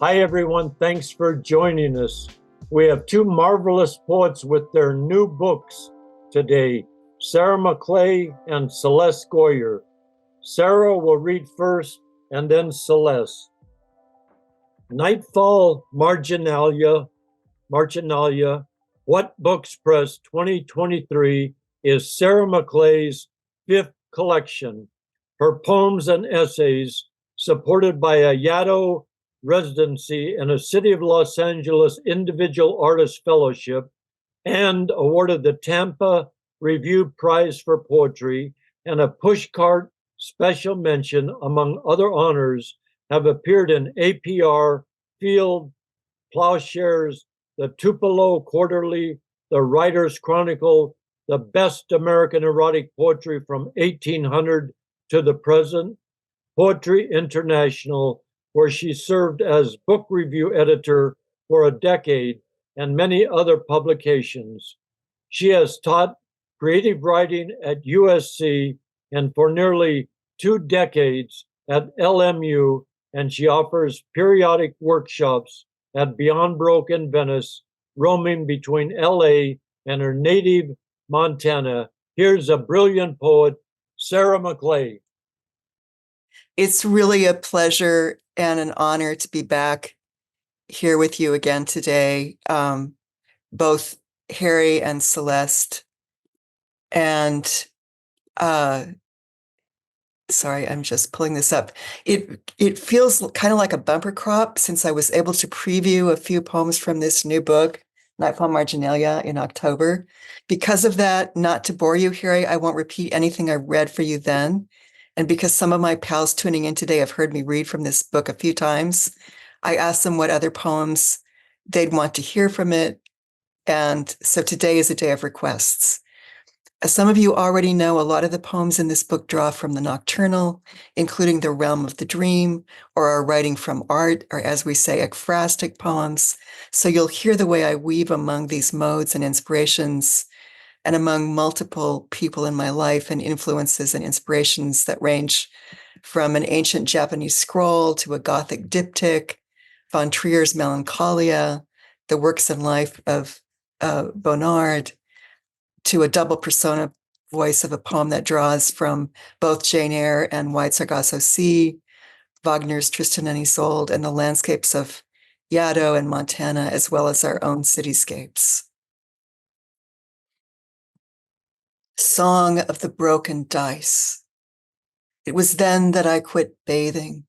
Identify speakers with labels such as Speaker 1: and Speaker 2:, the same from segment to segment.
Speaker 1: Hi, everyone. Thanks for joining us. We have two marvelous poets with their new books today, Sarah Maclay and Celeste Goyer. Sarah will read first and then Celeste. Nightfall Marginalia, What Books Press 2023 is Sarah Maclay's fifth collection. Her poems and essays, supported by a Yaddo residency and a City of Los Angeles Individual Artist Fellowship, and awarded the Tampa Review Prize for Poetry and a Pushcart Special Mention, among other honors, have appeared in APR, Field, Plowshares, the Tupelo Quarterly, the Writer's Chronicle, the Best American Erotic Poetry from 1800 to the present, Poetry International, where she served as book review editor for a decade, and many other publications. She has taught creative writing at USC and for nearly 2 decades at LMU, and she offers periodic workshops at Beyond Broke in Venice, roaming between LA and her native Montana. Here's a brilliant poet, Sarah Maclay.
Speaker 2: It's really a pleasure and an honor to be back here with you again today, both Harry and Celeste. And sorry, I'm just pulling this up. It feels kind of like a bumper crop since I was able to preview a few poems from this new book, Nightfall Marginalia, in October. Because of that, not to bore you, Harry, I won't repeat anything I read for you then. And because some of my pals tuning in today have heard me read from this book a few times, I asked them what other poems they'd want to hear from it. And so today is a day of requests. As some of you already know, a lot of the poems in this book draw from the nocturnal, including the realm of the dream, or are writing from art, or as we say, ekphrastic poems. So you'll hear the way I weave among these modes and inspirations and among multiple people in my life and influences and inspirations that range from an ancient Japanese scroll to a Gothic diptych, von Trier's Melancholia, the works and life of Bonnard, to a double persona voice of a poem that draws from both Jane Eyre and White Sargasso Sea, Wagner's Tristan and Isolde, and the landscapes of Yaddo and Montana, as well as our own cityscapes. Song of the Broken Dice. It was then that I quit bathing,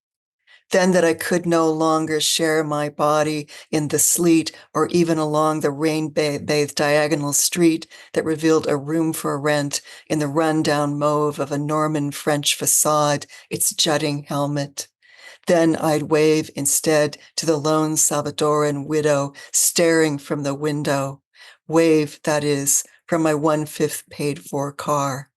Speaker 2: then that I could no longer share my body in the sleet or even along the rain-bathed diagonal street that revealed a room for rent in the run-down mauve of a Norman French facade, its jutting helmet. Then I'd wave instead to the lone Salvadoran widow staring from the window. Wave, that is, from my 1/5 paid-for car.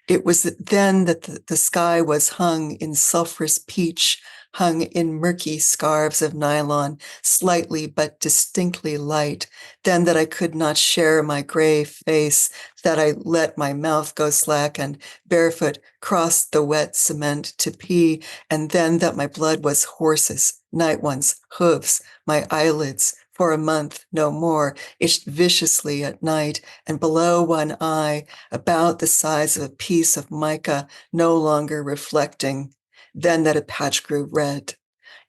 Speaker 2: It was then that the sky was hung in sulphurous peach, hung in murky scarves of nylon, slightly but distinctly light. Then that I could not share my gray face, that I let my mouth go slack and barefoot crossed the wet cement to pee, and then that my blood was horses, night ones, hooves, my eyelids, for a month, no more, itched viciously at night, and below one eye, about the size of a piece of mica, no longer reflecting. Then that a patch grew red.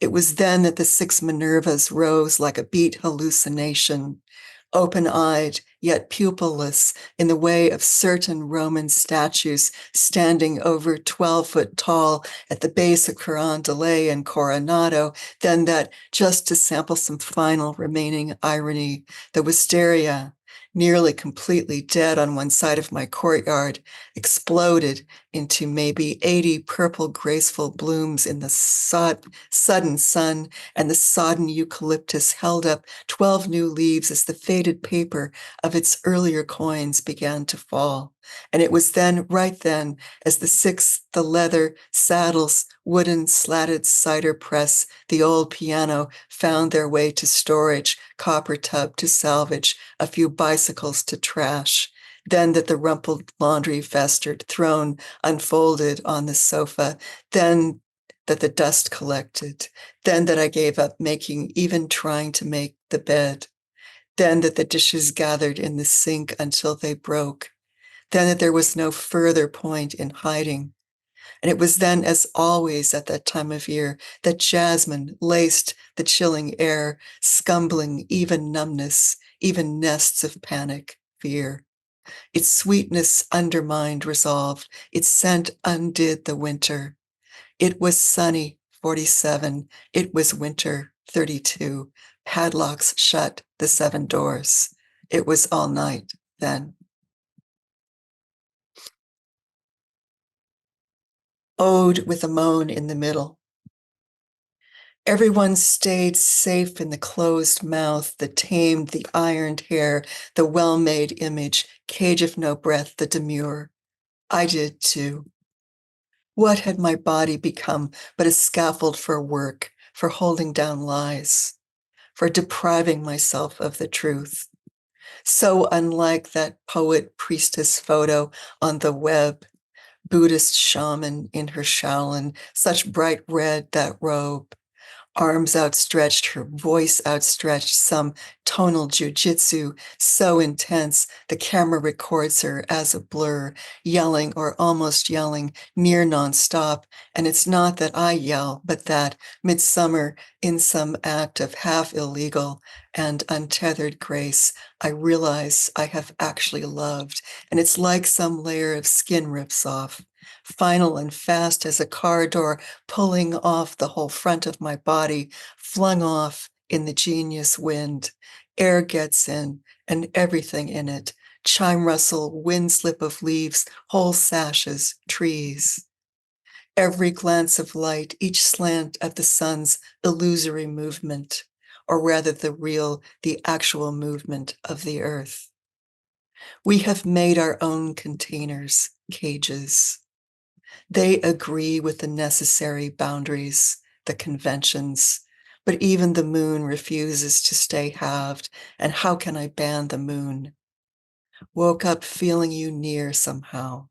Speaker 2: It was then that the 6 Minervas rose like a beat hallucination, open-eyed, yet pupilless, in the way of certain Roman statues standing over 12-foot tall at the base of Carondelet and Coronado, then that, just to sample some final remaining irony, the wisteria, nearly completely dead on one side of my courtyard, exploded into maybe 80 purple graceful blooms in the sudden sun, and the sodden eucalyptus held up 12 new leaves as the faded paper of its earlier coins began to fall. And it was then, right then, as the leather, saddles, wooden slatted cider press, the old piano found their way to storage, copper tub to salvage, a few bicycles to trash. Then that the rumpled laundry festered, thrown, unfolded on the sofa. Then that the dust collected, then that I gave up making, even trying to make the bed, then that the dishes gathered in the sink until they broke, then that there was no further point in hiding. And it was then, as always at that time of year, that jasmine laced the chilling air, scumbling even numbness, even nests of panic, fear. Its sweetness undermined resolve. Its scent undid the winter. It was sunny, 47. It was winter, 32. Padlocks shut the 7 doors. It was all night then. Ode with a moan in the middle. Everyone stayed safe in the closed mouth, the tamed, the ironed hair, the well-made image, cage of no breath, the demure. I did too. What had my body become but a scaffold for work, for holding down lies, for depriving myself of the truth? So unlike that poet priestess photo on the web, Buddhist shaman in her shaolin, such bright red that robe, arms outstretched, her voice outstretched, some tonal jujitsu so intense the camera records her as a blur, yelling or almost yelling, near nonstop. And it's not that I yell, but that midsummer, in some act of half illegal and untethered grace, I realize I have actually loved. And it's like some layer of skin rips off, final and fast as a car door pulling off the whole front of my body, flung off in the genius wind. Air gets in and everything in it. Chime rustle, wind slip of leaves, whole sashes, trees. Every glance of light, each slant of the sun's illusory movement, or rather the actual movement of the earth. We have made our own containers, cages. They agree with the necessary boundaries, the conventions, but even the moon refuses to stay halved, and how can I ban the moon? Woke up feeling you near somehow,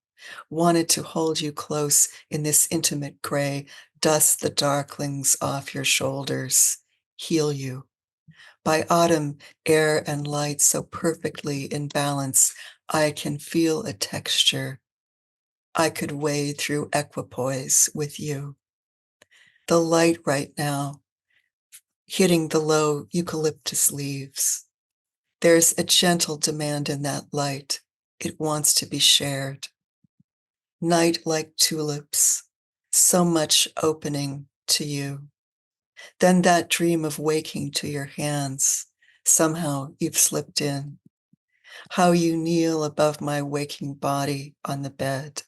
Speaker 2: wanted to hold you close in this intimate gray, dust the darklings off your shoulders, heal you. By autumn, air and light so perfectly in balance, I can feel a texture. I could wade through equipoise with you. The light right now, hitting the low eucalyptus leaves. There's a gentle demand in that light. It wants to be shared. Night like tulips, so much opening to you. Then that dream of waking to your hands, somehow you've slipped in. How you kneel above my waking body on the bed.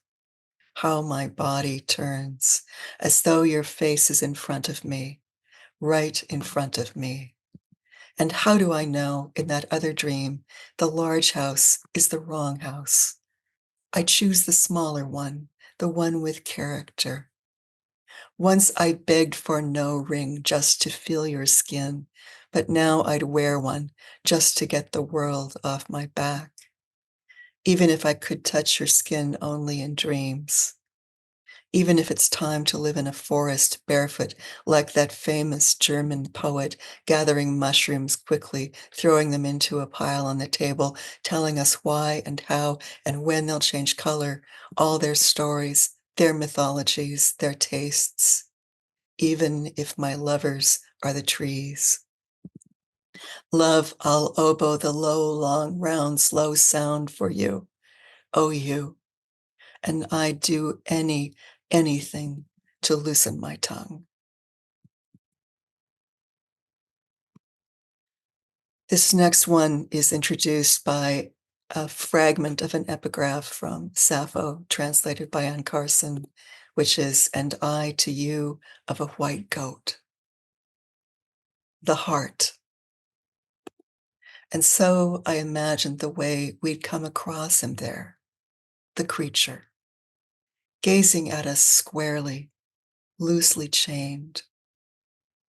Speaker 2: How my body turns, as though your face is in front of me, right in front of me. And how do I know in that other dream, the large house is the wrong house? I choose the smaller one, the one with character. Once I begged for no ring just to feel your skin, but now I'd wear one just to get the world off my back. Even if I could touch your skin only in dreams. Even if it's time to live in a forest barefoot, like that famous German poet, gathering mushrooms quickly, throwing them into a pile on the table, telling us why and how and when they'll change color, all their stories, their mythologies, their tastes, even if my lovers are the trees. Love, I'll oboe the low, long, round, slow sound for you, oh you, and I'd do anything to loosen my tongue. This next one is introduced by a fragment of an epigraph from Sappho, translated by Anne Carson, which is, "And I to you of a white goat." The heart. And so I imagined the way we'd come across him there, the creature, gazing at us squarely, loosely chained.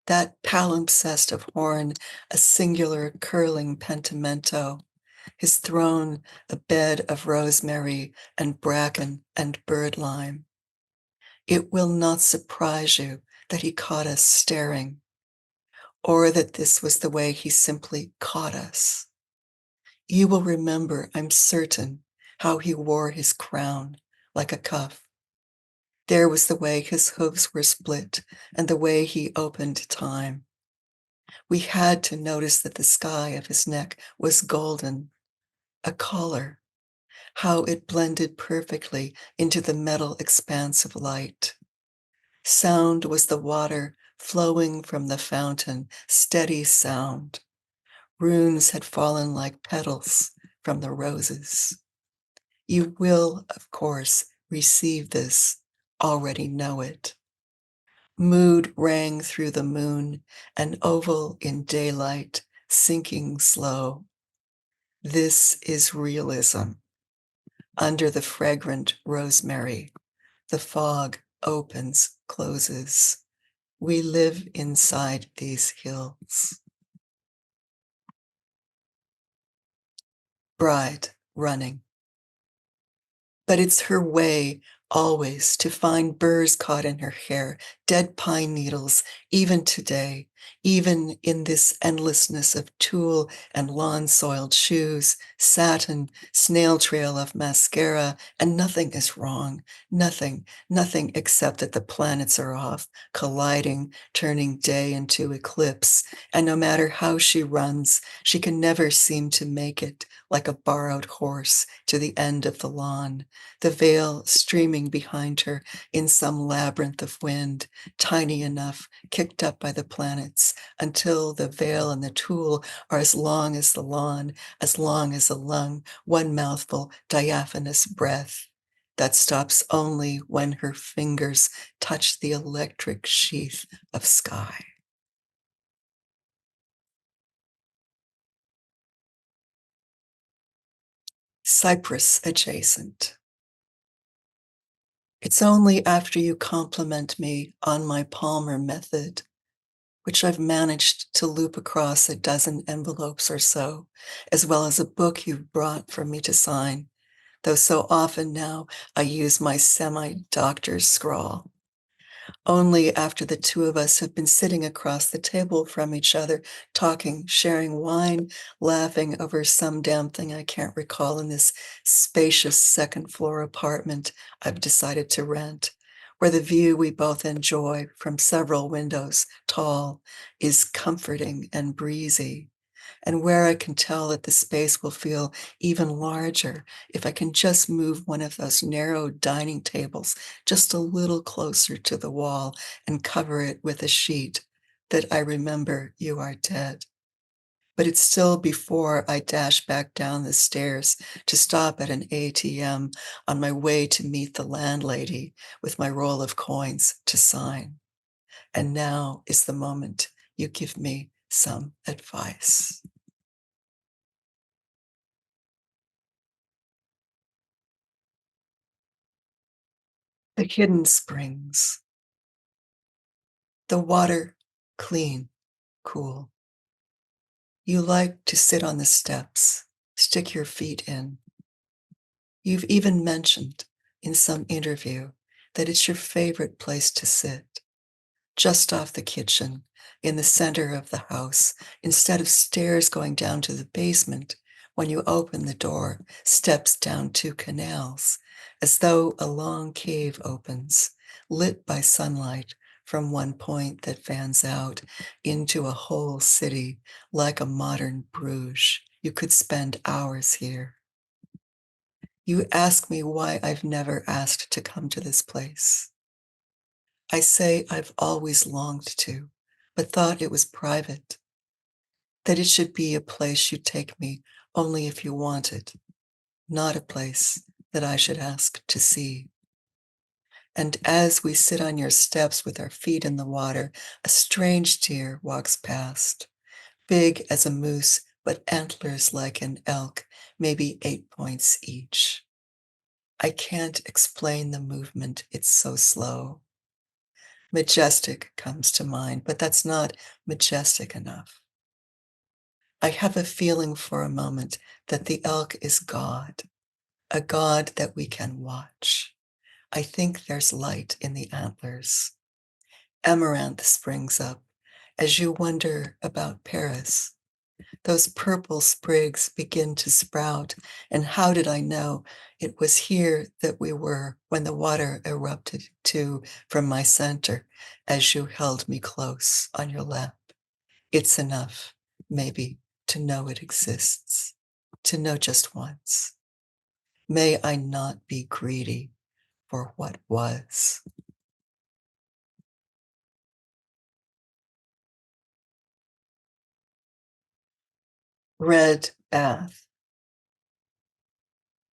Speaker 2: That palimpsest of horn, a singular curling pentimento, his throne a bed of rosemary and bracken and birdlime. It will not surprise you that he caught us staring, or that this was the way he simply caught us. You will remember, I'm certain, how he wore his crown like a cuff. There was the way his hooves were split and the way he opened time. We had to notice that the sky of his neck was golden, a collar, how it blended perfectly into the metal expanse of light. Sound was the water flowing from the fountain, steady sound. Runes had fallen like petals from the roses. You will, of course, receive this, already know it. Mood rang through the moon, an oval in daylight, sinking slow. This is realism. Under the fragrant rosemary, the fog opens, closes. We live inside these hills. Bride running. But it's her way always to find burrs caught in her hair, dead pine needles, even today, even in this endlessness of tulle and lawn-soiled shoes, satin, snail trail of mascara, and nothing is wrong, nothing except that the planets are off, colliding, turning day into eclipse, and no matter how she runs, she can never seem to make it, like a borrowed horse, to the end of the lawn, the veil streaming behind her in some labyrinth of wind, tiny enough, kicked up by the planets, until the veil and the tulle are as long as the lawn, as long as a lung, one mouthful, diaphanous breath that stops only when her fingers touch the electric sheath of sky. Cypress adjacent. It's only after you compliment me on my Palmer method, which I've managed to loop across a dozen envelopes or so, as well as a book you've brought for me to sign, though so often now I use my semi-doctor's scrawl. Only after the two of us have been sitting across the table from each other, talking, sharing wine, laughing over some damn thing I can't recall in this spacious second-floor apartment I've decided to rent, where the view we both enjoy from several windows, tall, is comforting and breezy, and where I can tell that the space will feel even larger if I can just move one of those narrow dining tables just a little closer to the wall and cover it with a sheet that I remember you are dead. But it's still before I dash back down the stairs to stop at an ATM on my way to meet the landlady with my roll of coins to sign. And now is the moment you give me some advice. The hidden springs. The water, clean, cool. You like to sit on the steps, stick your feet in. You've even mentioned in some interview that it's your favorite place to sit, just off the kitchen, in the center of the house, instead of stairs going down to the basement. When you open the door, steps down two canals, as though a long cave opens, lit by sunlight from one point that fans out into a whole city, like a modern Bruges. You could spend hours here. You ask me why I've never asked to come to this place. I say I've always longed to, but thought it was private, that it should be a place you take me only if you wanted, not a place that I should ask to see. And as we sit on your steps with our feet in the water, a strange deer walks past, big as a moose, but antlers like an elk, maybe 8 points each. I can't explain the movement, it's so slow. Majestic comes to mind, but that's not majestic enough. I have a feeling for a moment that the elk is God, a God that we can watch. I think there's light in the antlers. Amaranth springs up as you wonder about Paris. Those purple sprigs begin to sprout, and how did I know it was here that we were when the water erupted too from my center as you held me close on your lap? It's enough, maybe, to know it exists, to know just once. May I not be greedy for what was. Red bath.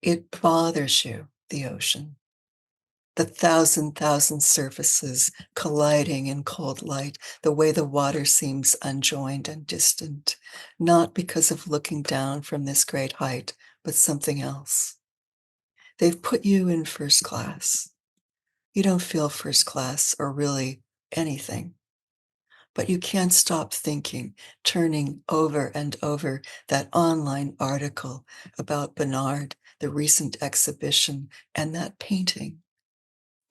Speaker 2: It bothers you, the ocean. The thousand surfaces colliding in cold light, the way the water seems unjoined and distant, not because of looking down from this great height, but something else. They've put you in first class. You don't feel first class or really anything, but you can't stop thinking, turning over and over that online article about Bernard, the recent exhibition, and that painting.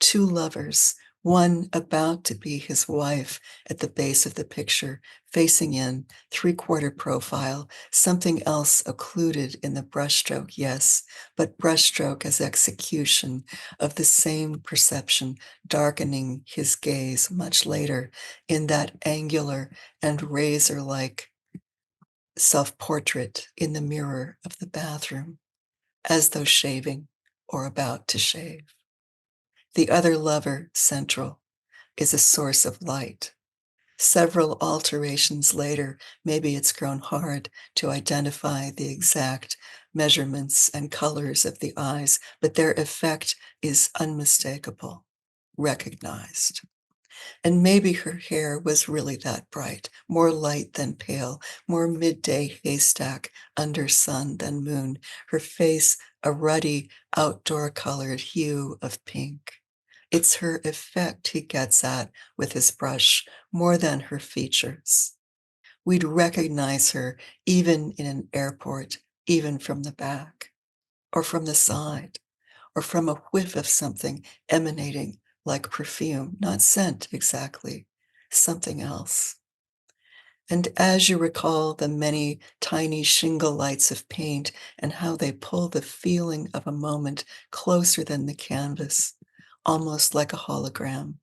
Speaker 2: Two lovers, one about to be his wife at the base of the picture, facing in, three-quarter profile, something else occluded in the brushstroke, yes, but brushstroke as execution of the same perception, darkening his gaze much later in that angular and razor-like self-portrait in the mirror of the bathroom, as though shaving or about to shave. The other lover, central, is a source of light. Several alterations later, maybe it's grown hard to identify the exact measurements and colors of the eyes, but their effect is unmistakable, recognized. And maybe her hair was really that bright, more light than pale, more midday haystack under sun than moon, her face a ruddy, outdoor colored hue of pink. It's her effect he gets at with his brush more than her features. We'd recognize her even in an airport, even from the back, or from the side, or from a whiff of something emanating like perfume, not scent exactly, something else. And as you recall the many tiny shingle lights of paint and how they pull the feeling of a moment closer than the canvas, almost like a hologram,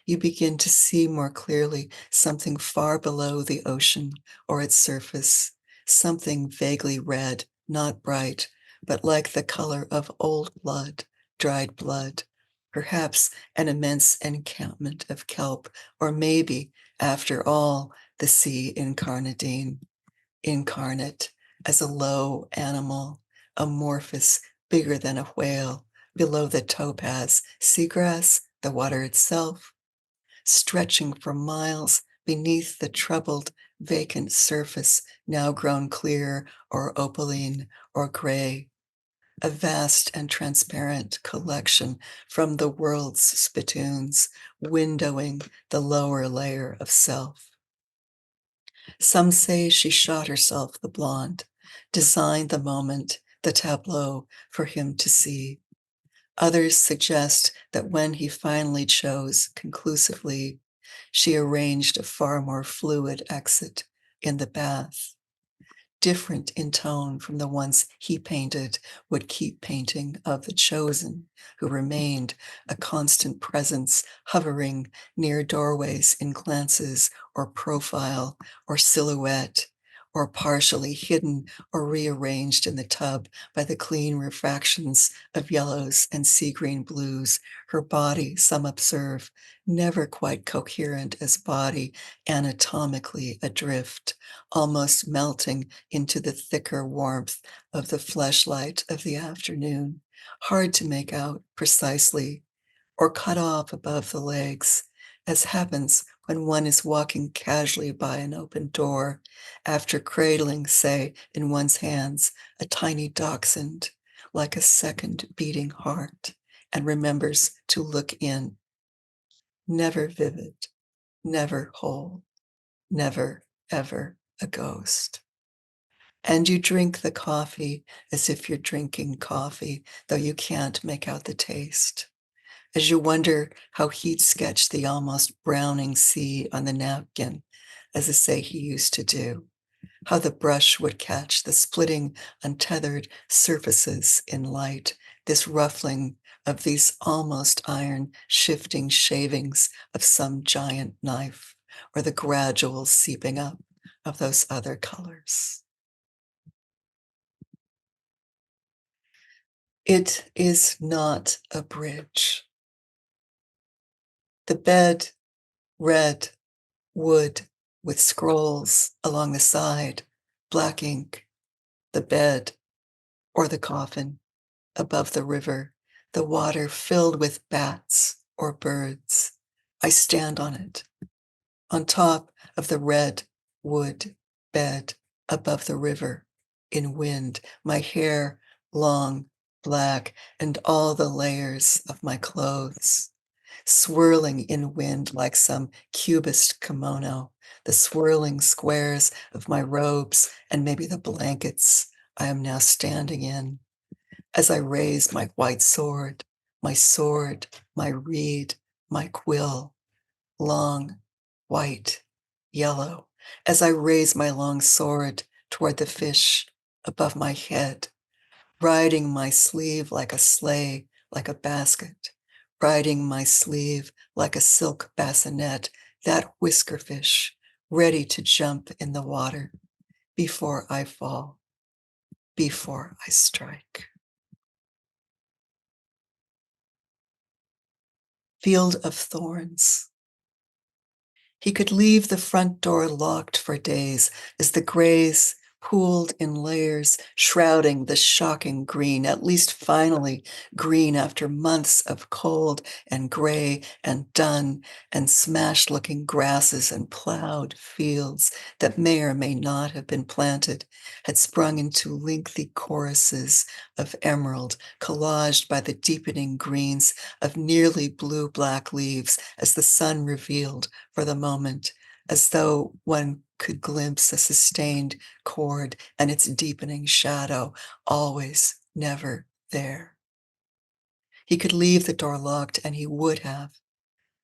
Speaker 2: you begin to see more clearly something far below the ocean or its surface, something vaguely red, not bright, but like the color of old blood, dried blood, perhaps an immense encampment of kelp, or maybe, after all, the sea incarnadine, incarnate as a low animal, amorphous, bigger than a whale, below the topaz, seagrass, the water itself, stretching for miles beneath the troubled, vacant surface, now grown clear or opaline or gray, a vast and transparent collection from the world's spittoons, windowing the lower layer of self. Some say she shot herself, the blonde, designed the moment, the tableau, for him to see. Others suggest that when he finally chose conclusively, she arranged a far more fluid exit in the bath, different in tone from the ones he painted, would keep painting of the chosen, who remained a constant presence, hovering near doorways in glances or profile or silhouette, or partially hidden or rearranged in the tub by the clean refractions of yellows and sea green blues, her body, some observe, never quite coherent as body, anatomically adrift, almost melting into the thicker warmth of the fleshlight of the afternoon, hard to make out precisely, or cut off above the legs, as happens when one is walking casually by an open door after cradling, say, in one's hands, a tiny dachshund, like a second beating heart, and remembers to look in. Never vivid, never whole, never, ever a ghost. And you drink the coffee as if you're drinking coffee, though you can't make out the taste. as you wonder how he'd sketch the almost browning sea on the napkin, as I say he used to do, how the brush would catch the splitting, untethered surfaces in light, this ruffling of these almost iron shifting shavings of some giant knife, or the gradual seeping up of those other colors. It is not a bridge. The bed, red wood with scrolls along the side, black ink, the bed or the coffin above the river, the water filled with bats or birds. I stand on it, on top of the red wood bed above the river, in wind, my hair long, black, and all the layers of my clothes, swirling in wind like some cubist kimono, the swirling squares of my robes and maybe the blankets I am now standing in, as I raise my white sword, my reed, my quill, long, white, yellow, as I raise my long sword toward the fish above my head, riding my sleeve like a sleigh, like a basket, riding my sleeve like a silk bassinet, that whiskerfish, ready to jump in the water before I fall, before I strike. Field of thorns. He could leave the front door locked for days as the grays pooled in layers, shrouding the shocking green, at least finally green after months of cold and gray and dun and smashed-looking grasses and plowed fields that may or may not have been planted, had sprung into lengthy choruses of emerald, collaged by the deepening greens of nearly blue-black leaves as the sun revealed for the moment, as though one could glimpse a sustained chord and its deepening shadow, always, never there. He could leave the door locked, and he would have,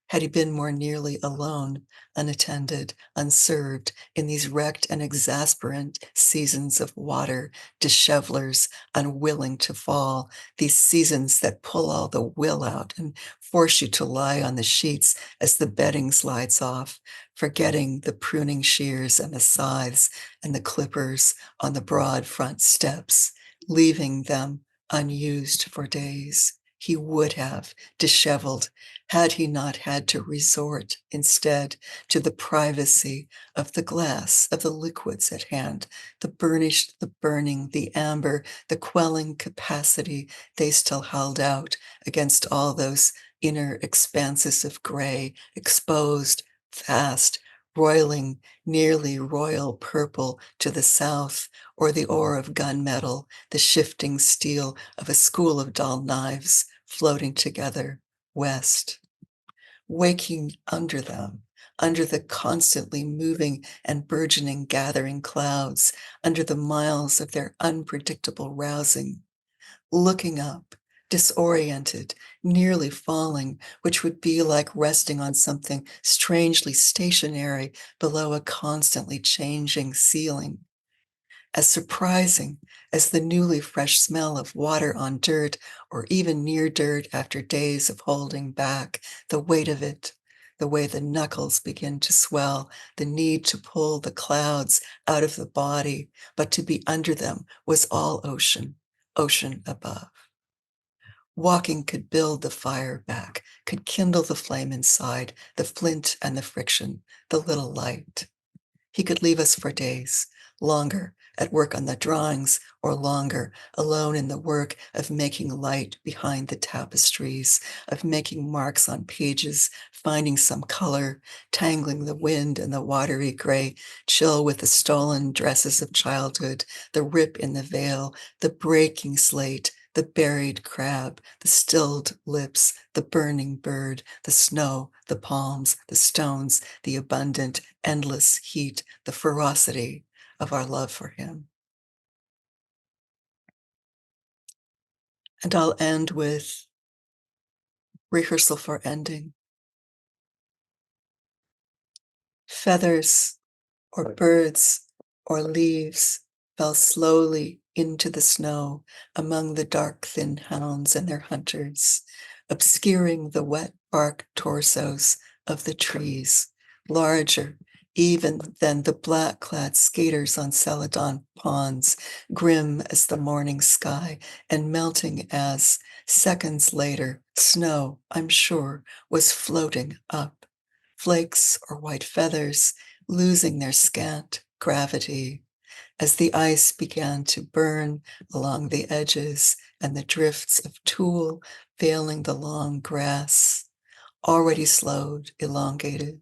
Speaker 2: had he been more nearly alone, unattended, unserved in these wrecked and exasperant seasons of water, dishevelers unwilling to fall, these seasons that pull all the will out and force you to lie on the sheets as the bedding slides off, forgetting the pruning shears and the scythes and the clippers on the broad front steps, leaving them unused for days. He would have, disheveled, had he not had to resort instead to the privacy of the glass, of the liquids at hand, the burnished, the burning, the amber, the quelling capacity they still held out against all those inner expanses of gray, exposed, vast, roiling, nearly royal purple to the south, or the ore of gunmetal, the shifting steel of a school of dull knives floating together west. Waking under them, under the constantly moving and burgeoning gathering clouds, under the miles of their unpredictable rousing, looking up, disoriented, nearly falling, which would be like resting on something strangely stationary below a constantly changing ceiling. As surprising as the newly fresh smell of water on dirt, or even near dirt after days of holding back, the weight of it, the way the knuckles begin to swell, the need to pull the clouds out of the body, but to be under them was all ocean, ocean above. Walking could build the fire back, could kindle the flame inside, the flint and the friction, the little light. He could leave us for days, longer, at work on the drawings, or longer, alone in the work of making light behind the tapestries, of making marks on pages, finding some color, tangling the wind and the watery gray, chill with the stolen dresses of childhood, the rip in the veil, the breaking slate, the buried crab, the stilled lips, the burning bird, the snow, the palms, the stones, the abundant, endless heat, the ferocity of our love for him. And I'll end with rehearsal for ending. Feathers or birds or leaves fell slowly into the snow among the dark, thin hounds and their hunters, obscuring the wet bark torsos of the trees, larger even than the black-clad skaters on Celadon ponds, grim as the morning sky and melting as, seconds later, snow, I'm sure, was floating up. Flakes or white feathers losing their scant gravity as the ice began to burn along the edges and the drifts of tulle veiling the long grass, already slowed, elongated,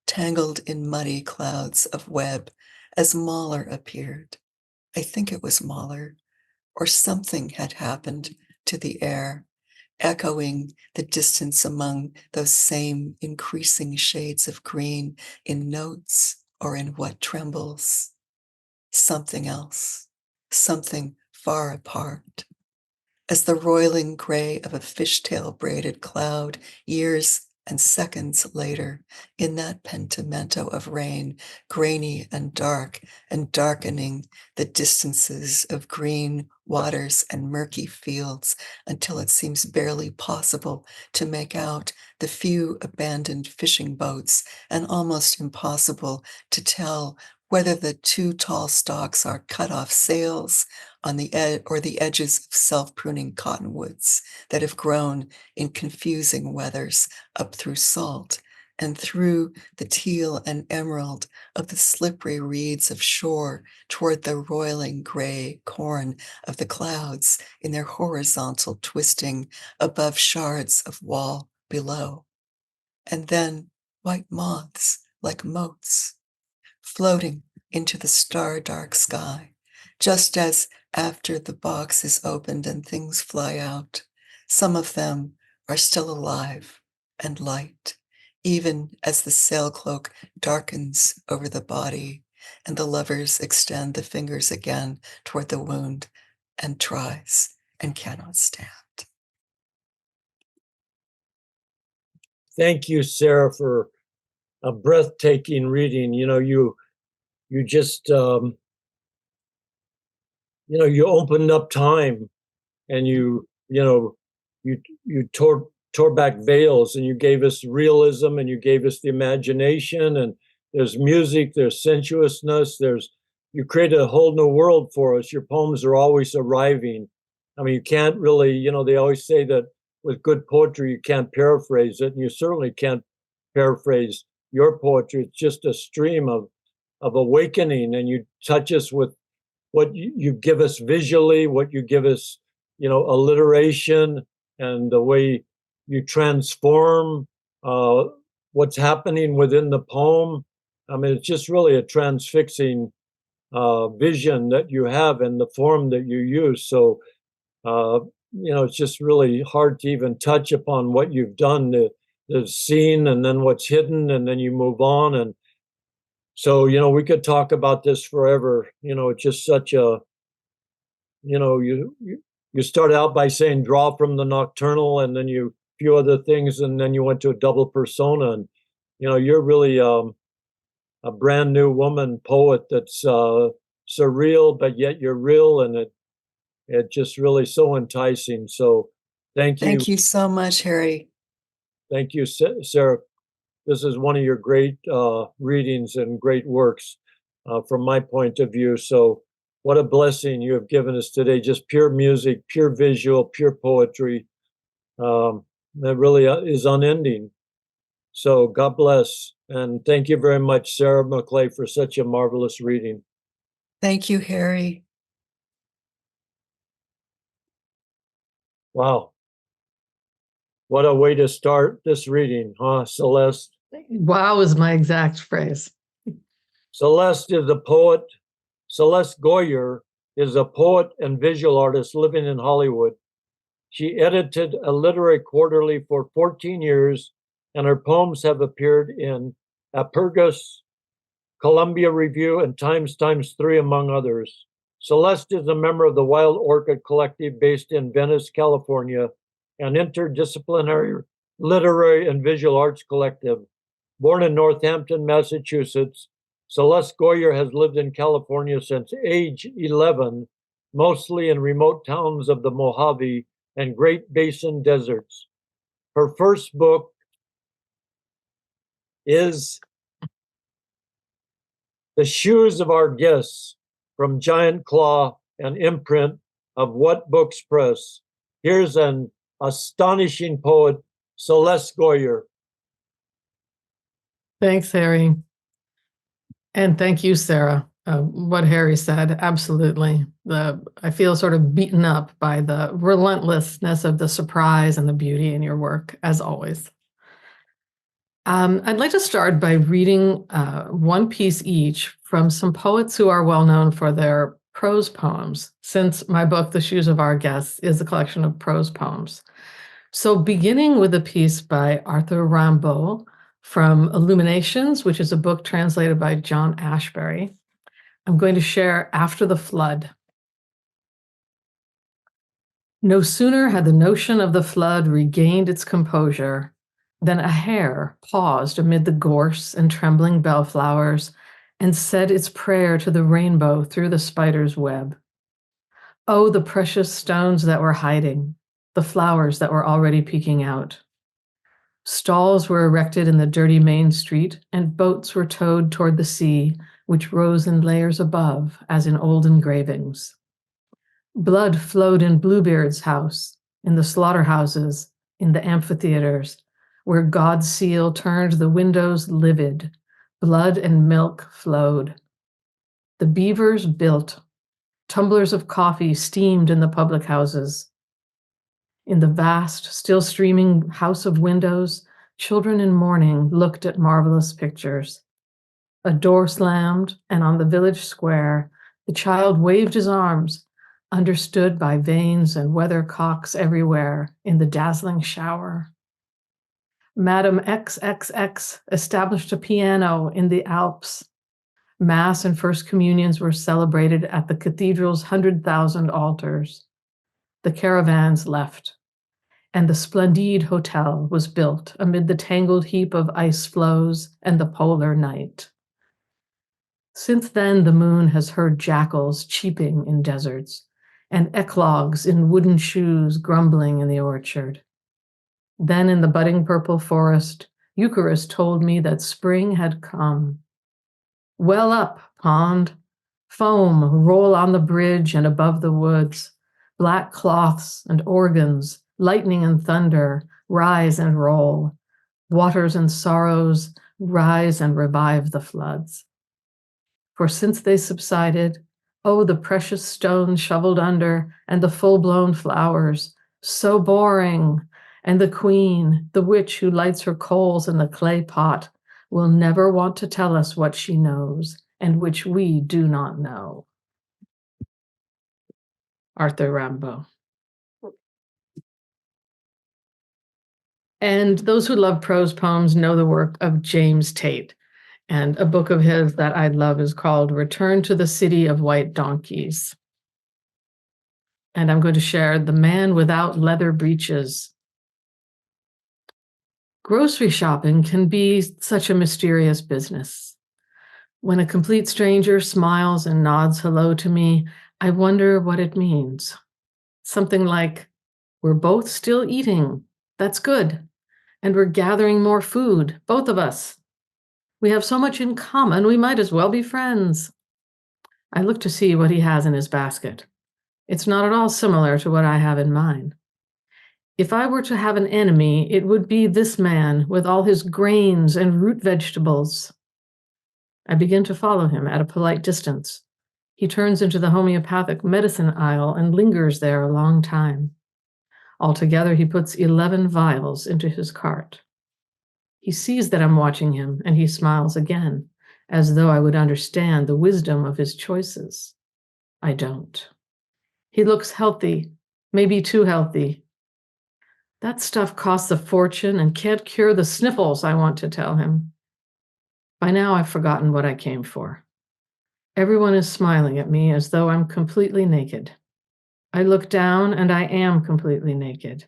Speaker 2: tangled in muddy clouds of web as Mahler appeared. I think it was Mahler, or something had happened to the air, echoing the distance among those same increasing shades of green in notes or in what trembles. Something else, something far apart. As the roiling gray of a fishtail braided cloud, years and seconds later, in that pentimento of rain, grainy and darkening the distances of green waters and murky fields until it seems barely possible to make out the few abandoned fishing boats and almost impossible to tell whether the two tall stalks are cut-off sails on the or the edges of self-pruning cottonwoods that have grown in confusing weathers up through salt and through the teal and emerald of the slippery reeds of shore toward the roiling gray corn of the clouds in their horizontal twisting above shards of wall below. And then white moths like motes floating into the star-dark sky, just as after the box is opened and things fly out, some of them are still alive and light, even as the sailcloak darkens over the body and the lovers extend the fingers again toward the wound and tries and cannot stand.
Speaker 1: Thank you, Sarah, for a breathtaking reading. You just you opened up time, and you tore back veils, and you gave us realism, and you gave us the imagination, and there's music, there's sensuousness, you created a whole new world for us. Your poems are always arriving. I mean, you can't really, they always say that with good poetry, you can't paraphrase it, and you certainly can't paraphrase your poetry. It's just a stream of awakening, and you touch us with what you give us visually, what you give us, alliteration, and the way you transform what's happening within the poem. I mean, it's just really a transfixing vision that you have and the form that you use. So, it's just really hard to even touch upon what you've done, the scene, and then what's hidden, and then you move on. And so, we could talk about this forever. It's just such a, you start out by saying draw from the nocturnal, and then a few other things, and then you went to a double persona. And, you're really a brand new woman poet that's surreal, but yet you're real, and it just really so enticing. So thank you.
Speaker 2: Thank you so much, Harry.
Speaker 1: Thank you, Sarah. This is one of your great readings and great works from my point of view. So what a blessing you have given us today. Just pure music, pure visual, pure poetry. That really is unending. So God bless. And thank you very much, Sarah Maclay, for such a marvelous reading.
Speaker 2: Thank you, Harry.
Speaker 1: Wow. What a way to start this reading, huh, Celeste?
Speaker 3: Wow is my exact phrase.
Speaker 1: Celeste is a poet. Celeste Goyer is a poet and visual artist living in Hollywood. She edited a literary quarterly for 14 years, and her poems have appeared in Apurgus, Columbia Review, and Times X3, among others. Celeste is a member of the Wild Orchid Collective based in Venice, California, an interdisciplinary Literary and Visual Arts Collective. Born in Northampton, Massachusetts, Celeste Goyer has lived in California since age 11, mostly in remote towns of the Mojave and Great Basin deserts. Her first book is The Shoes of Our Guests, from Giant Claw, an imprint of What Books Press. Here's an astonishing poet, Celeste Goyer.
Speaker 3: Thanks, Harry. And thank you, Sarah. What Harry said, absolutely. I feel sort of beaten up by the relentlessness of the surprise and the beauty in your work, as always. I'd like to start by reading one piece each from some poets who are well known for their prose poems, since my book, The Shoes of Our Guests, is a collection of prose poems. So beginning with a piece by Arthur Rimbaud from Illuminations, which is a book translated by John Ashbery, I'm going to share After the Flood. No sooner had the notion of the flood regained its composure than a hare paused amid the gorse and trembling bellflowers and said its prayer to the rainbow through the spider's web. Oh, the precious stones that were hiding, the flowers that were already peeking out. Stalls were erected in the dirty main street, and boats were towed toward the sea, which rose in layers above, as in old engravings. Blood flowed in Bluebeard's house, in the slaughterhouses, in the amphitheaters, where God's seal turned the windows livid. Blood and milk flowed. The beavers built. Tumblers of coffee steamed in the public houses. In the vast, still streaming house of windows, children in mourning looked at marvelous pictures. A door slammed, and on the village square, the child waved his arms, understood by vanes and weathercocks everywhere in the dazzling shower. Madame XXX established a piano in the Alps. Mass and First Communions were celebrated at the cathedral's 100,000 altars. The caravans left, and the Splendide Hotel was built amid the tangled heap of ice floes and the polar night. Since then, the moon has heard jackals cheeping in deserts, and eclogues in wooden shoes grumbling in the orchard. Then in the budding purple forest, Eucharist told me that spring had come. Well up, pond, foam roll on the bridge and above the woods, black cloths and organs, lightning and thunder, rise and roll. Waters and sorrows rise and revive the floods. For since they subsided, oh, the precious stones shoveled under and the full-blown flowers, so boring. And the queen, the witch who lights her coals in the clay pot, will never want to tell us what she knows and which we do not know. Arthur Rimbaud. And those who love prose poems know the work of James Tate. And a book of his that I love is called Return to the City of White Donkeys. And I'm going to share The Man Without Leather Breeches. Grocery shopping can be such a mysterious business. When a complete stranger smiles and nods hello to me, I wonder what it means. Something like, we're both still eating. That's good. And we're gathering more food, both of us. We have so much in common, we might as well be friends. I look to see what he has in his basket. It's not at all similar to what I have in mine. If I were to have an enemy, it would be this man with all his grains and root vegetables. I begin to follow him at a polite distance. He turns into the homeopathic medicine aisle and lingers there a long time. Altogether, he puts 11 vials into his cart. He sees that I'm watching him, and he smiles again, as though I would understand the wisdom of his choices. I don't. He looks healthy, maybe too healthy. That stuff costs a fortune and can't cure the sniffles, I want to tell him. By now, I've forgotten what I came for. Everyone is smiling at me as though I'm completely naked. I look down, and I am completely naked.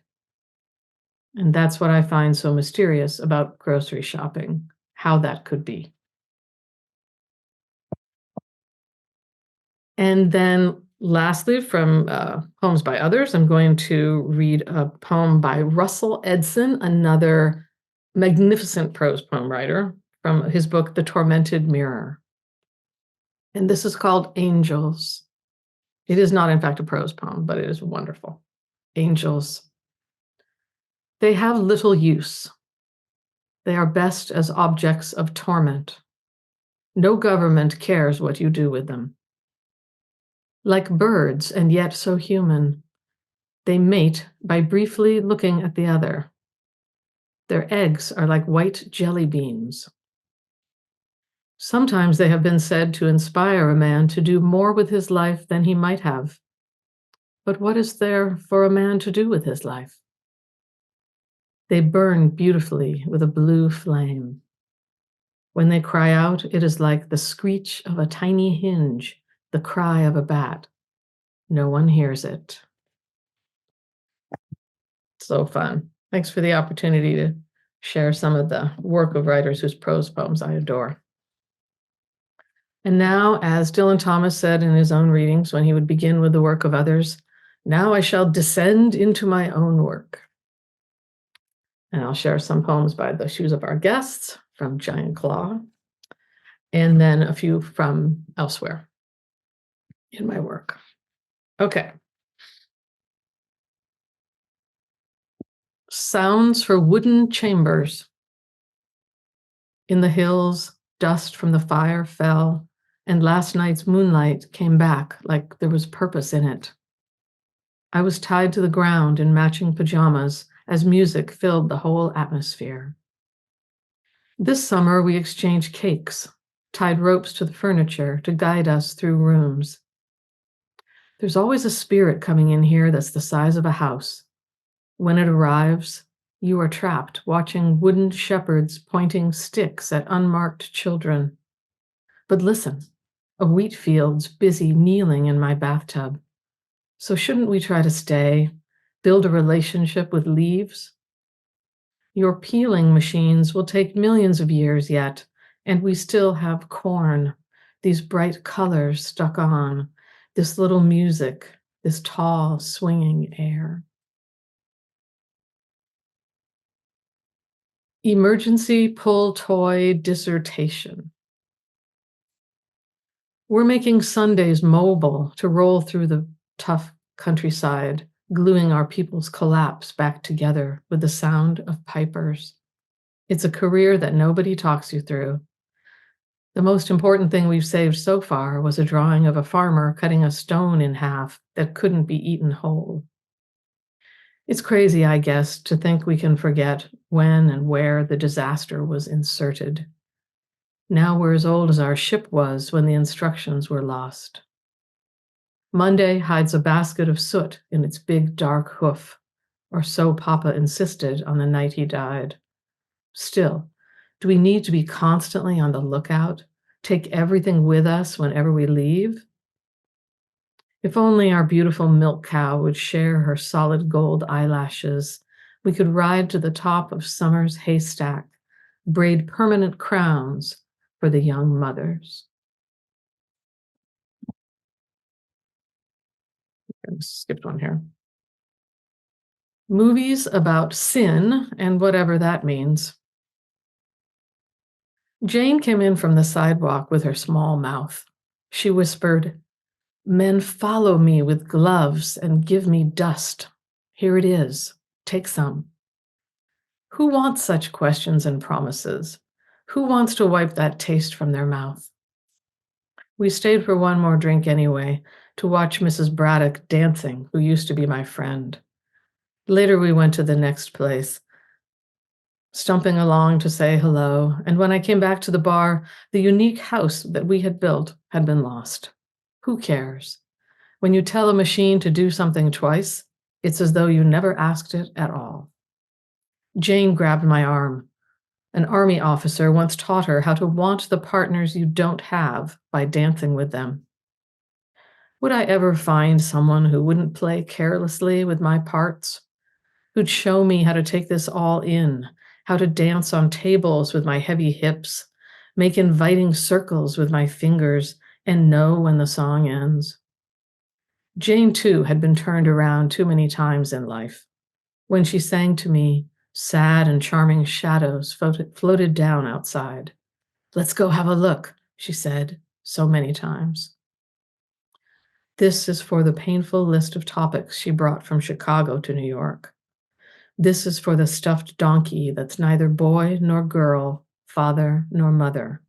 Speaker 3: And that's what I find so mysterious about grocery shopping, how that could be. And then lastly, from Poems by Others, I'm going to read a poem by Russell Edson, another magnificent prose poem writer, from his book, The Tormented Mirror. And this is called Angels. It is not, in fact, a prose poem, but it is wonderful. Angels. They have little use. They are best as objects of torment. No government cares what you do with them. Like birds, and yet so human, they mate by briefly looking at the other. Their eggs are like white jelly beans. Sometimes they have been said to inspire a man to do more with his life than he might have. But what is there for a man to do with his life? They burn beautifully with a blue flame. When they cry out, it is like the screech of a tiny hinge, the cry of a bat. No one hears it. So fun. Thanks for the opportunity to share some of the work of writers whose prose poems I adore. And now, as Dylan Thomas said in his own readings when he would begin with the work of others, now I shall descend into my own work. And I'll share some poems by the Shoes of Our Guests from Giant Claw, and then a few from elsewhere in my work. Okay. Sounds for Wooden Chambers. In the hills, dust from the fire fell, and last night's moonlight came back like there was purpose in it. I was tied to the ground in matching pajamas as music filled the whole atmosphere. This summer, we exchanged cakes, tied ropes to the furniture to guide us through rooms. There's always a spirit coming in here that's the size of a house. When it arrives, you are trapped watching wooden shepherds pointing sticks at unmarked children. But listen, a wheat field's busy kneeling in my bathtub. So shouldn't we try to stay, build a relationship with leaves? Your peeling machines will take millions of years yet, and we still have corn, these bright colors stuck on, this little music, this tall, swinging air. Emergency pull toy dissertation. We're making Sundays mobile to roll through the tough countryside, gluing our people's collapse back together with the sound of pipers. It's a career that nobody talks you through. The most important thing we've saved so far was a drawing of a farmer cutting a stone in half that couldn't be eaten whole. It's crazy, I guess, to think we can forget when and where the disaster was inserted. Now we're as old as our ship was when the instructions were lost. Monday hides a basket of soot in its big dark hoof, or so Papa insisted on the night he died. Still, do we need to be constantly on the lookout, take everything with us whenever we leave? If only our beautiful milk cow would share her solid gold eyelashes, we could ride to the top of summer's haystack, braid permanent crowns for the young mothers. I skipped one here. Movies about sin and whatever that means. Jane came in from the sidewalk with her small mouth. She whispered, "Men follow me with gloves and give me dust. Here it is. Take some." Who wants such questions and promises? Who wants to wipe that taste from their mouth? We stayed for one more drink anyway, to watch Mrs. Braddock dancing, who used to be my friend. Later we went to the next place, stumping along to say hello, and when I came back to the bar, the unique house that we had built had been lost. Who cares? When you tell a machine to do something twice, it's as though you never asked it at all. Jane grabbed my arm. An army officer once taught her how to want the partners you don't have by dancing with them. Would I ever find someone who wouldn't play carelessly with my parts, who'd show me how to take this all in, how to dance on tables with my heavy hips, make inviting circles with my fingers, and know when the song ends. Jane, too, had been turned around too many times in life. When she sang to me, sad and charming shadows floated down outside. "Let's go have a look," she said so many times. This is for the painful list of topics she brought from Chicago to New York. This is for the stuffed donkey that's neither boy nor girl, father nor mother.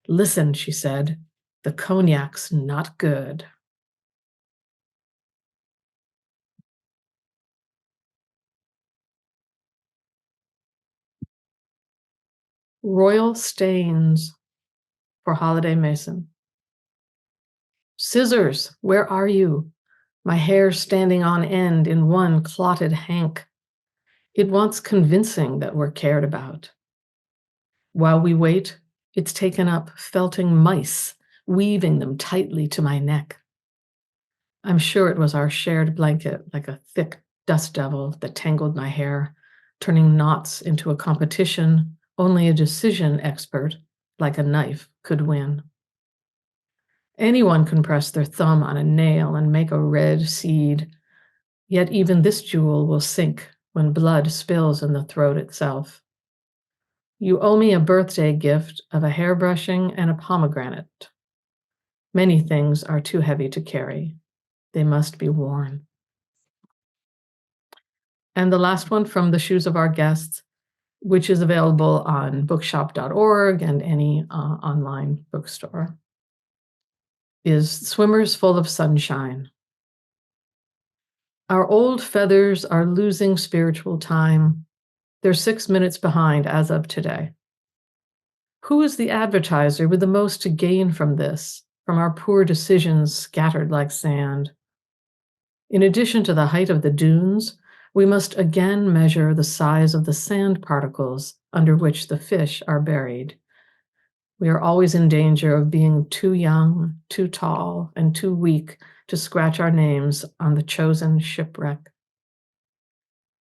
Speaker 3: "Listen," she said, "the cognac's not good." Royal Stains for Holiday Mason. "Scissors, where are you? My hair standing on end in one clotted hank. It wants convincing that we're cared about. While we wait, it's taken up felting mice, weaving them tightly to my neck. I'm sure it was our shared blanket, like a thick dust devil, that tangled my hair, turning knots into a competition only a decision expert, like a knife, could win. Anyone can press their thumb on a nail and make a red seed, yet even this jewel will sink when blood spills in the throat itself. You owe me a birthday gift of a hairbrushing and a pomegranate. Many things are too heavy to carry. They must be worn." And the last one from The Shoes of Our Guests, which is available on bookshop.org and any online bookstore, is Swimmers Full of Sunshine. Our old feathers are losing spiritual time. They're 6 minutes behind as of today. Who is the advertiser with the most to gain from this, from our poor decisions scattered like sand? In addition to the height of the dunes, we must again measure the size of the sand particles under which the fish are buried. We are always in danger of being too young, too tall, and too weak to scratch our names on the chosen shipwreck.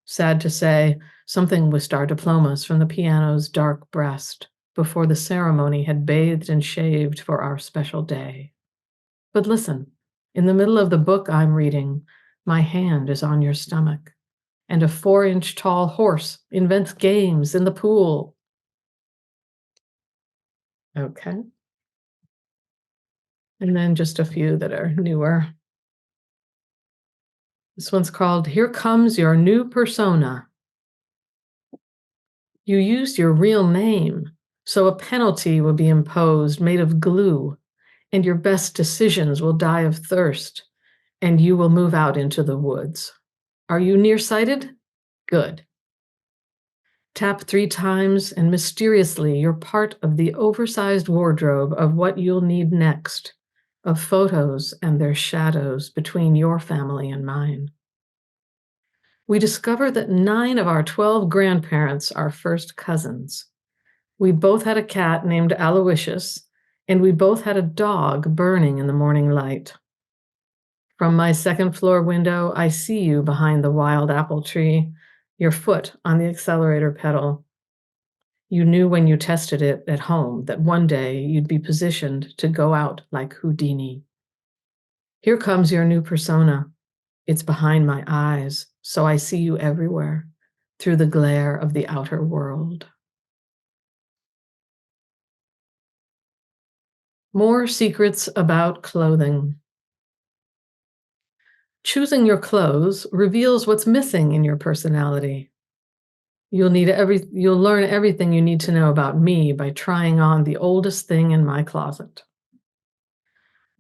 Speaker 3: Sad to say, something whisked our diplomas from the piano's dark breast before the ceremony had bathed and shaved for our special day. But listen, in the middle of the book I'm reading, my hand is on your stomach, and a 4-inch tall horse invents games in the pool. Okay. And then just a few that are newer. This one's called Here Comes Your New Persona. You used your real name, so a penalty will be imposed made of glue, and your best decisions will die of thirst, and you will move out into the woods. Are you nearsighted? Good. Tap 3 times, and mysteriously you're part of the oversized wardrobe of what you'll need next, of photos and their shadows between your family and mine. We discover that 9 of our 12 grandparents are first cousins. We both had a cat named Aloysius, and we both had a dog burning in the morning light. From my 2nd floor window, I see you behind the wild apple tree, your foot on the accelerator pedal. You knew when you tested it at home that one day you'd be positioned to go out like Houdini. Here comes your new persona. It's behind my eyes, so I see you everywhere, through the glare of the outer world. More secrets about clothing. Choosing your clothes reveals what's missing in your personality. You'll learn everything you need to know about me by trying on the oldest thing in my closet.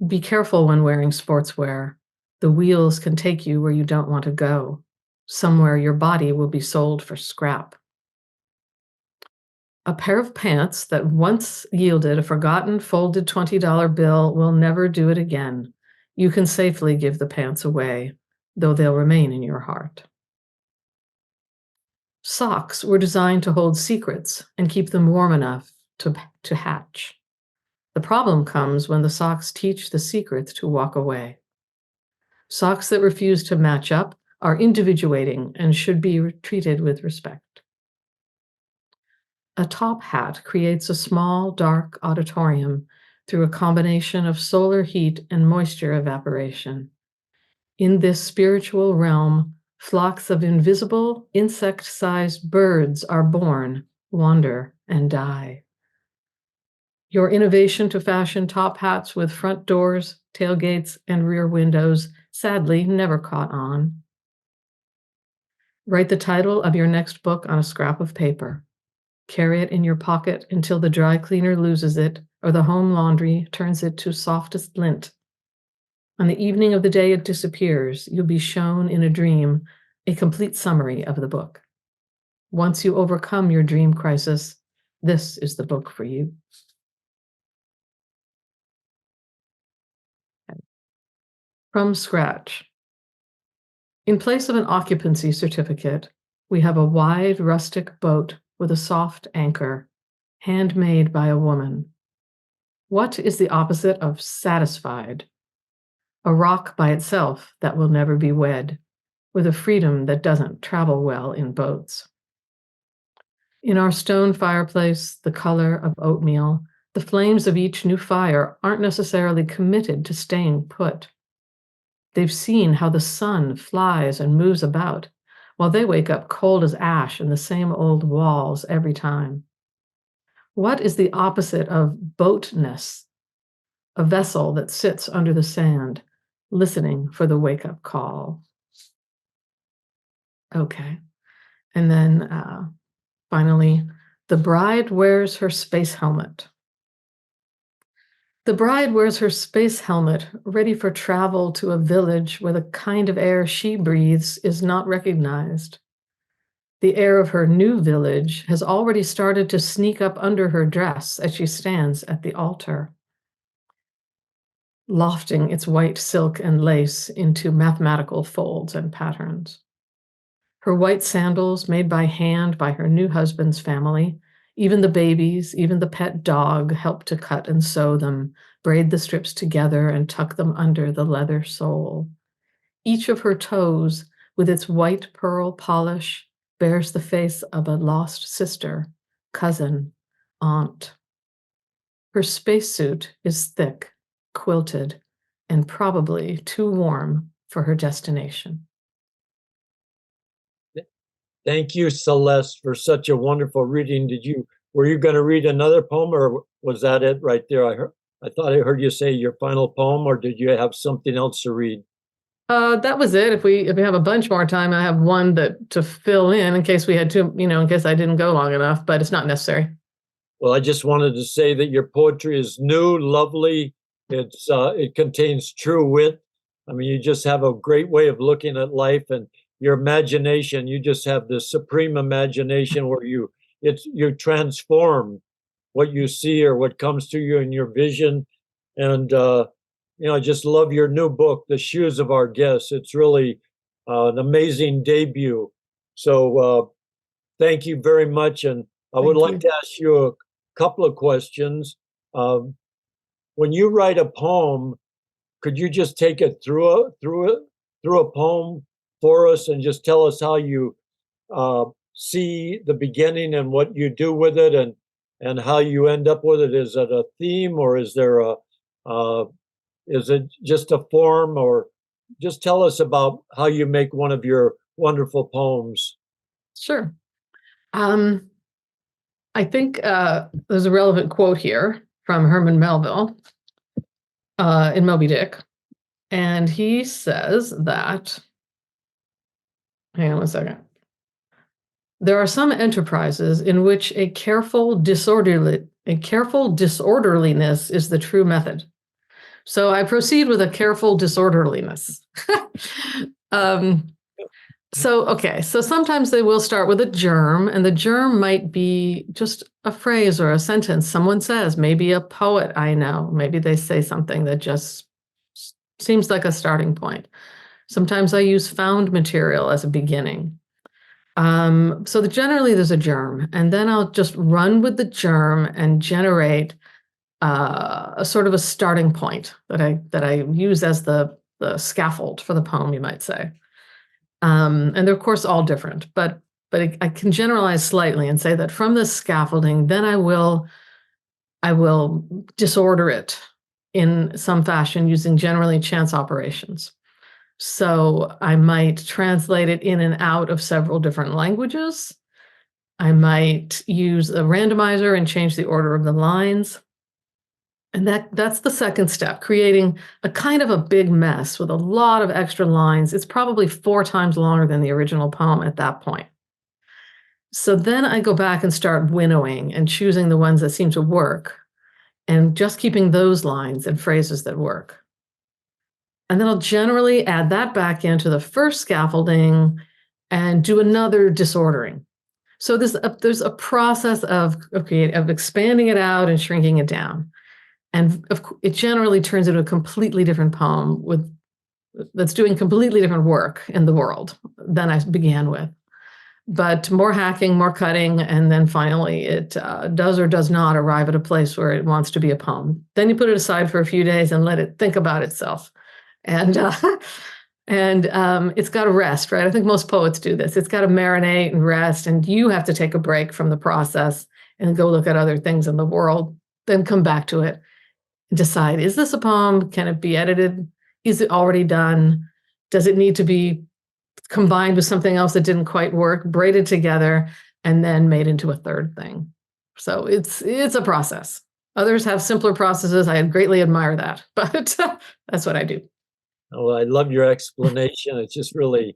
Speaker 3: Be careful when wearing sportswear. The wheels can take you where you don't want to go. Somewhere your body will be sold for scrap. A pair of pants that once yielded a forgotten folded $20 bill will never do it again. You can safely give the pants away, though they'll remain in your heart. Socks were designed to hold secrets and keep them warm enough to hatch. The problem comes when the socks teach the secrets to walk away. Socks that refuse to match up are individuating and should be treated with respect. A top hat creates a small, dark auditorium through a combination of solar heat and moisture evaporation. In this spiritual realm, flocks of invisible, insect-sized birds are born, wander, and die. Your innovation to fashion top hats with front doors, tailgates, and rear windows sadly never caught on. Write the title of your next book on a scrap of paper. Carry it in your pocket until the dry cleaner loses it or the home laundry turns it to softest lint. On the evening of the day it disappears, you'll be shown in a dream a complete summary of the book. Once you overcome your dream crisis, this is the book for you. From scratch. In place of an occupancy certificate, we have a wide rustic boat with a soft anchor, handmade by a woman. What is the opposite of satisfied? A rock by itself that will never be wed, with a freedom that doesn't travel well in boats. In our stone fireplace, the color of oatmeal, the flames of each new fire aren't necessarily committed to staying put. They've seen how the sun flies and moves about, while they wake up cold as ash in the same old walls every time. What is the opposite of boatness? A vessel that sits under the sand, listening for the wake-up call. Okay. And then finally, the bride wears her space helmet. The bride wears her space helmet, ready for travel to a village where the kind of air she breathes is not recognized. The air of her new village has already started to sneak up under her dress as she stands at the altar, lofting its white silk and lace into mathematical folds and patterns. Her white sandals, made by hand by her new husband's family, even the babies, even the pet dog, help to cut and sew them, braid the strips together and tuck them under the leather sole. Each of her toes, with its white pearl polish, bears the face of a lost sister, cousin, aunt. Her spacesuit is thick, quilted, and probably too warm for her destination.
Speaker 1: Thank you, Celeste, for such a wonderful reading. Were you going to read another poem, or was that it right there? I thought I heard you say your final poem, or did you have something else to read?
Speaker 3: That was it. If we have a bunch more time, I have one to fill in case we had to, in case I didn't go long enough, but it's not necessary.
Speaker 1: Well, I just wanted to say that your poetry is new, lovely. It contains true wit. I mean, you just have a great way of looking at life, and your imagination. You just have this supreme imagination where you transform what you see or what comes to you in your vision. And I just love your new book, The Shoes of Our Guests. It's really an amazing debut. So thank you very much. And I would like to ask you a couple of questions. When you write a poem, could you just take it through a poem for us and just tell us how you see the beginning and what you do with it and how you end up with it? Is it a theme, or is it just a form, or just tell us about how you make one of your wonderful poems?
Speaker 3: Sure. I think there's a relevant quote here from Herman Melville in Moby Dick. And he says that, hang on one second. There are some enterprises in which a careful disorderliness is the true method. So I proceed with a careful disorderliness. So sometimes they will start with a germ, and the germ might be just a phrase or a sentence someone says, maybe a poet I know. Maybe they say something that just seems like a starting point. Sometimes I use found material as a beginning. So generally there's a germ, and then I'll just run with the germ and generate a sort of a starting point that I use as the scaffold for the poem, you might say. And they're of course all different, but I can generalize slightly and say that from this scaffolding, then I will disorder it in some fashion using generally chance operations. So I might translate it in and out of several different languages. I might use a randomizer and change the order of the lines. And that's the second step, creating a kind of a big mess with a lot of extra lines. It's probably 4 times longer than the original poem at that point. So then I go back and start winnowing and choosing the ones that seem to work and just keeping those lines and phrases that work. And then I'll generally add that back into the first scaffolding and do another disordering. So there's a process of expanding it out and shrinking it down. And it generally turns into a completely different poem that's doing completely different work in the world than I began with. But more hacking, more cutting, and then finally it does or does not arrive at a place where it wants to be a poem. Then you put it aside for a few days and let it think about itself. And it's got to rest, right? I think most poets do this. It's got to marinate and rest, and you have to take a break from the process and go look at other things in the world, then come back to it. Decide, is this a poem? Can it be edited? Is it already done? Does it need to be combined with something else that didn't quite work, braided together, and then made into a third thing? So it's a process. Others have simpler processes. I greatly admire that, but that's what I do.
Speaker 1: Oh, I love your explanation. It's just really,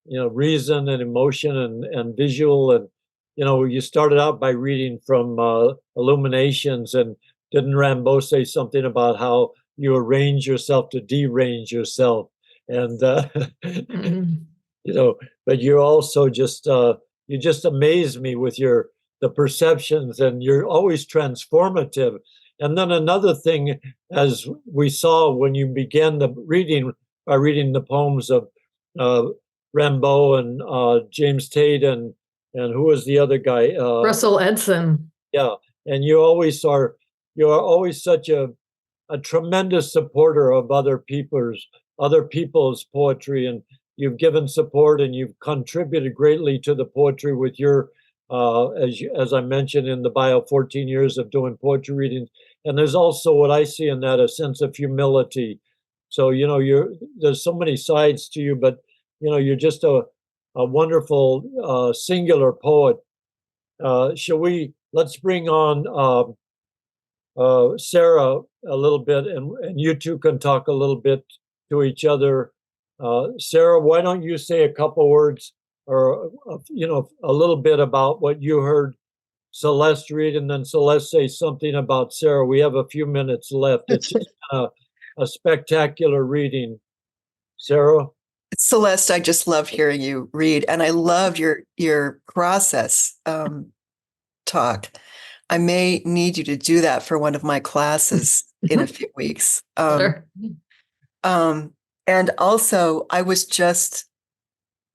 Speaker 1: reason and emotion and visual. And, you started out by reading from Illuminations, and didn't Rimbaud say something about how you arrange yourself to derange yourself? And, but you're also just, you just amaze me with the perceptions, and you're always transformative. And then another thing, as we saw when you began the reading, by reading the poems of Rimbaud and James Tate and who was the other guy?
Speaker 3: Russell Edson.
Speaker 1: Yeah, and you are always such a tremendous supporter of other people's poetry, and you've given support and you've contributed greatly to the poetry with your as I mentioned in the bio, 14 years of doing poetry readings. And there's also what I see in that, a sense of humility. So there's so many sides to you, but you're just a wonderful singular poet. Let's bring on Sarah a little bit, and you two can talk a little bit to each other. Sarah, why don't you say a couple words, or a little bit about what you heard Celeste read, and then Celeste say something about Sarah. We have a few minutes left. It's just a spectacular reading. Sarah?
Speaker 2: Celeste, I just love hearing you read, and I love your process talk. I may need you to do that for one of my classes in a few weeks.
Speaker 3: Sure.
Speaker 2: And also, I was just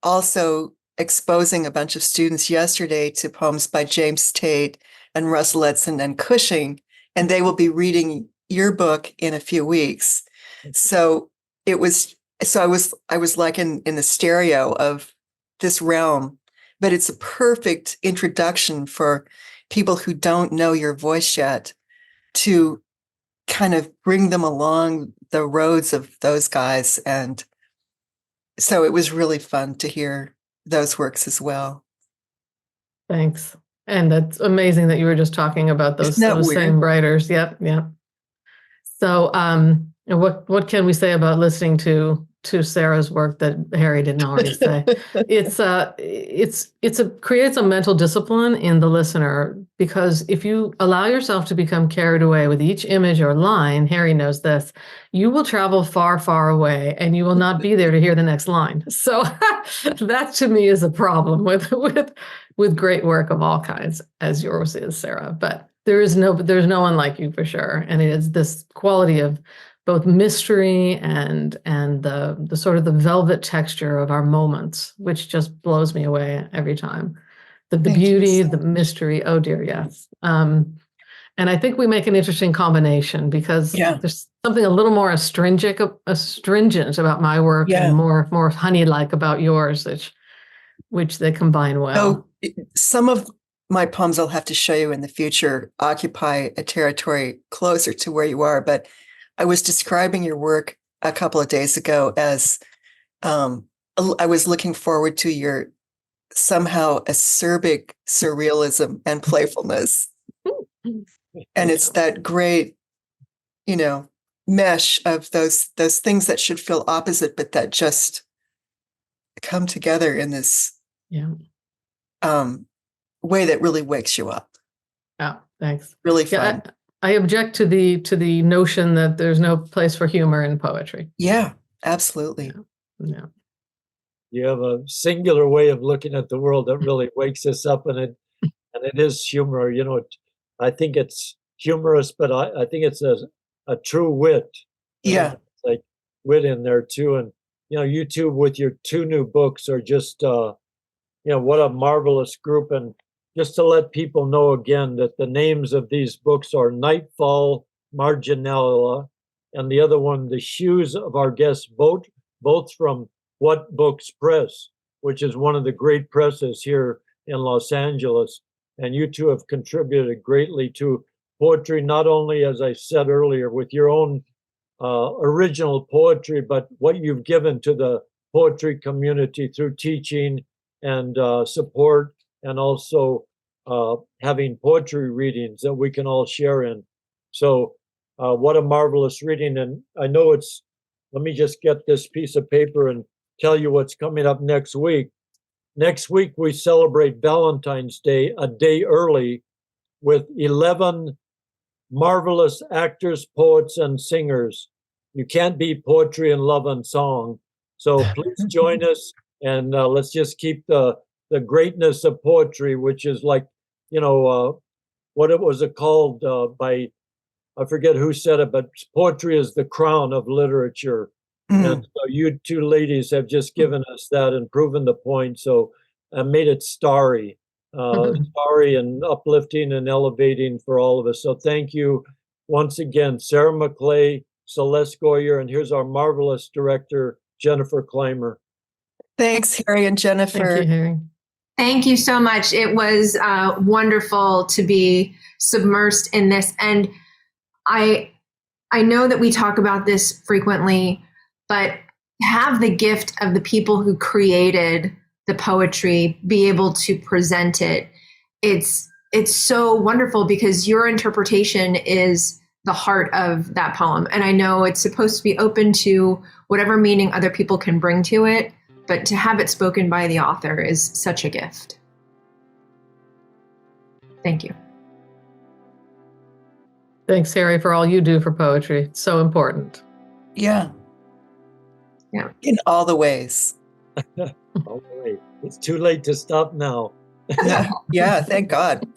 Speaker 2: also exposing a bunch of students yesterday to poems by James Tate and Russell Edson and Cushing, and they will be reading your book in a few weeks. So I was like in the stereo of this realm, but it's a perfect introduction for people who don't know your voice yet, to kind of bring them along the roads of those guys. And so it was really fun to hear those works as well.
Speaker 3: Thanks. And that's amazing that you were just talking about those same writers. Yep. So what can we say about listening to Sarah's work that Harry didn't already say? It creates a mental discipline in the listener, because if you allow yourself to become carried away with each image or line, Harry knows this, you will travel far, far away, and you will not be there to hear the next line. So that to me is a problem with great work of all kinds, as yours is, Sarah. But there's no one like you, for sure. And it is this quality of both mystery and the sort of the velvet texture of our moments, which just blows me away every time. The beauty, the mystery. Oh dear, yes. And I think we make an interesting combination because there's something a little more astringent about my work and more honey-like about yours, which they combine well.
Speaker 2: So some of my poems I'll have to show you in the future occupy a territory closer to where you are. But I was describing your work a couple of days ago as I was looking forward to your somehow acerbic surrealism and playfulness. And it's that great, mesh of those things that should feel opposite, but that just come together in this way that really wakes you up.
Speaker 3: Oh, thanks.
Speaker 2: Really fun.
Speaker 3: I object to the notion that there's no place for humor in poetry.
Speaker 2: Yeah, absolutely.
Speaker 3: Yeah.
Speaker 1: You have a singular way of looking at the world that really wakes us up, and it is humor. I think it's humorous, but I think it's a true wit.
Speaker 2: Yeah,
Speaker 1: it's like wit in there too. And you two with your 2 new books are just what a marvelous group. And just to let people know again that the names of these books are Nightfall, Marginella, and the other one, The Shoes of Our Guests, both from What Books Press, which is one of the great presses here in Los Angeles. And you two have contributed greatly to poetry, not only, as I said earlier, with your own original poetry, but what you've given to the poetry community through teaching and support, and also having poetry readings that we can all share in. So what a marvelous reading. And I know let me just get this piece of paper and tell you what's coming up next week. Next week, we celebrate Valentine's Day a day early with 11 marvelous actors, poets, and singers. You can't beat poetry and love and song. So please join us, and let's just keep the greatness of poetry, which is like, what it was called by, I forget who said it, but poetry is the crown of literature. And so you two ladies have just given us that and proven the point. So I made it starry and uplifting and elevating for all of us. So thank you once again, Sarah Maclay, Celeste Goyer, and here's our marvelous director, Jennifer Clymer.
Speaker 2: Thanks, Harry and Jennifer.
Speaker 3: Thank you, Harry.
Speaker 4: Thank you so much. It was wonderful to be submersed in this. And I know that we talk about this frequently, but have the gift of the people who created the poetry be able to present it. It's so wonderful because your interpretation is the heart of that poem. And I know it's supposed to be open to whatever meaning other people can bring to it, but to have it spoken by the author is such a gift. Thank you.
Speaker 3: Thanks, Harry, for all you do for poetry. It's so important.
Speaker 2: Yeah.
Speaker 4: Yeah.
Speaker 2: In all the ways.
Speaker 1: All right. It's too late to stop now.
Speaker 2: Yeah, thank God.